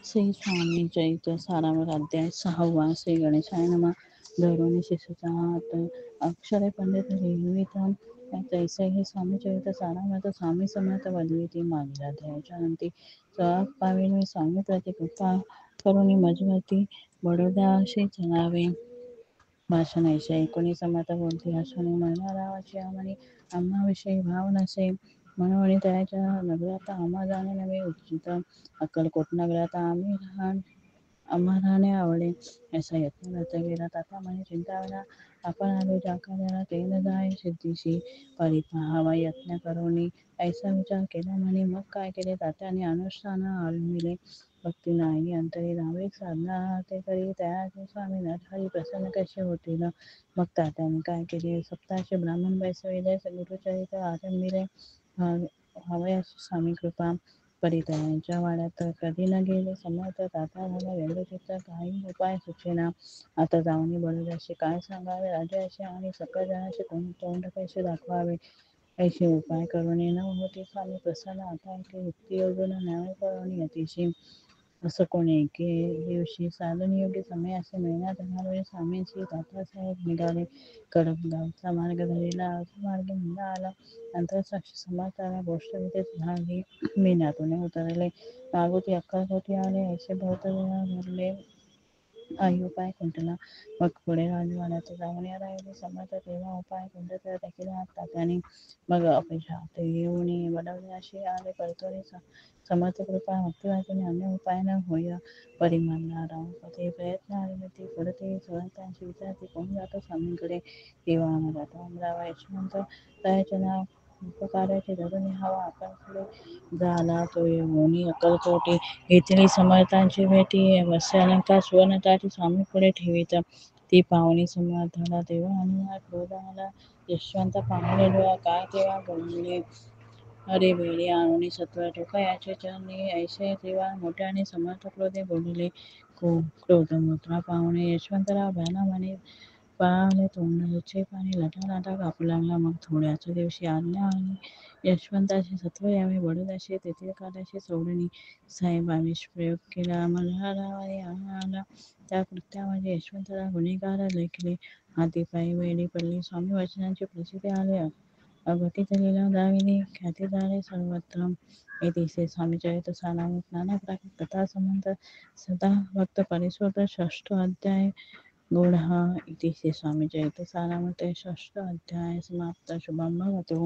श्री स्वामी चरित्र सारामृत अध्याय 6वा. श्री गणेशाय नमः. धरून शिसूचा हात अक्षरे पंडित लिहिवित तैसे हे स्वामी चरित्र सारामृत स्वामी समर्थ वदविती मागील अध्यायाच्या अंती पाविन मी स्वामी प्रति कृपा करुणी मजमती बडोद्याशी चलावे. भाषण 19 समर्थ बोलती अश्वनी म्हणणारावाची आम्हाने आम्हाविषयी भाव नसे म्हणून त्याच्या नगरात आम्हा जाणे नवे उचित. अक्कलकोट नगरात आम्हा राहणे आवडे. ऐसा यत्न व्यर्थ गेला तात्या म्हणे चिंताविना आपण आलो ज्या कार्याला ते न जाय सिद्धीशी परिपाहावा यत्न करुणी ऐसा विचार केला म्हणे. मग काय केले तात्याने अनुष्ठान आरंभिले. भक्ती नाही अंतरी धार्मिक साधना ते करी त्याचे स्वामी नरहरी प्रसन्न कसे होतील. मग तात्याने काय केले. सप्ताशे ब्राह्मण बैसविले. गुरुचरित्र आरंभिले. हवयाची स्वामी कृपा परितयांच्या वाड्यात कधी न गेले. समर्थ तात्या झाला व्यंगचित्त काही उपाय सुचेना. आता जाऊनी बडोद्याशी काय सांगावे. राजाशी आणि सकळ जनाशी तोंड कसे दाखवावे. ऐसे उपाय करुणी न होती स्वामी प्रसन्न. आता एके युक्ती योजून न्याय करुणी अतिशी असं कोणी एके दिवशी साधनयोग्य समय असे मिळण्यात आल्यामुळे स्वामींची तात्यासाहेब निघाले. कडपगावचा मार्ग धरिला. अधोमार्गी मुंडा आला. अंतरसाक्षी समर्थाला गोष्ट विधेत झाली. मीनातून उतरले. मागोती अक्कलकोटी आले. ऐसे बहुत वेळा भरले. आई उपाय खुंटला. मग पुढे राजवाड्यात जाऊन राहिले. समर्थ तेव्हा उपाय खुंटत देखील तात्याने मग अपयशात येऊन बडोद्याशी आले. परतुरी समर्थ कृपा भक्तिवाचने अन्य उपाय न होय. परिमाणा ते प्रयत्न आरंभिती पुढते समर्थांशी विचारते कोण जातो स्वामींकडे. तेव्हा आम्हा जातो अमरावा यशवंत रायाचे नाव उपकाराचे धरून हवा आपणकडे झाला तो येऊनी अक्कलकोटी येथील समर्थांची भेटी वस्त्रालंकार सुवर्णताची स्वामी पुढे ठेवीत. ती पाहुणी समर्थाला तेव्हा अनुराग क्रोध आला. यशवंत पाहुणे डोळा काय तेव्हा बोलले. अरे वेळी आणून सत्वर ठोका याचे चरणी ऐसे तेव्हा मोठ्याने समर्थ क्रोधे बोलले. क्रोधमोठा पाहुणे यशवंतराव भ्याला म्हणे पाळाले तोंडचे पाणी लटालटा कापू लागला. मग थोड्याच दिवशी आज्ञा आली यशवंताची सत्वर यावे बडोद्याशी. तेथील कार्याशी सोडून साहेब आमिष प्रयोग केला. मल्हाररावाने आला त्या कृत्यामध्ये यशवंतराव गुन्हेगार लेखले. हातीपायी वेडी पडली. स्वामी वचनांची प्रसिद्धी आले. अघटित लीला दाविली. ख्याती झाले सर्वत्र. इतिसे स्वामीचरित्र सारामृत नाना प्रकार कथा संबंध सदा भक्त परिसुत 6ष्ठ अध्याय गूढ इतिसे स्वामीचरित्र सारामृत 6ष्ठ अध्याय समाप्त. शुभम भवतु.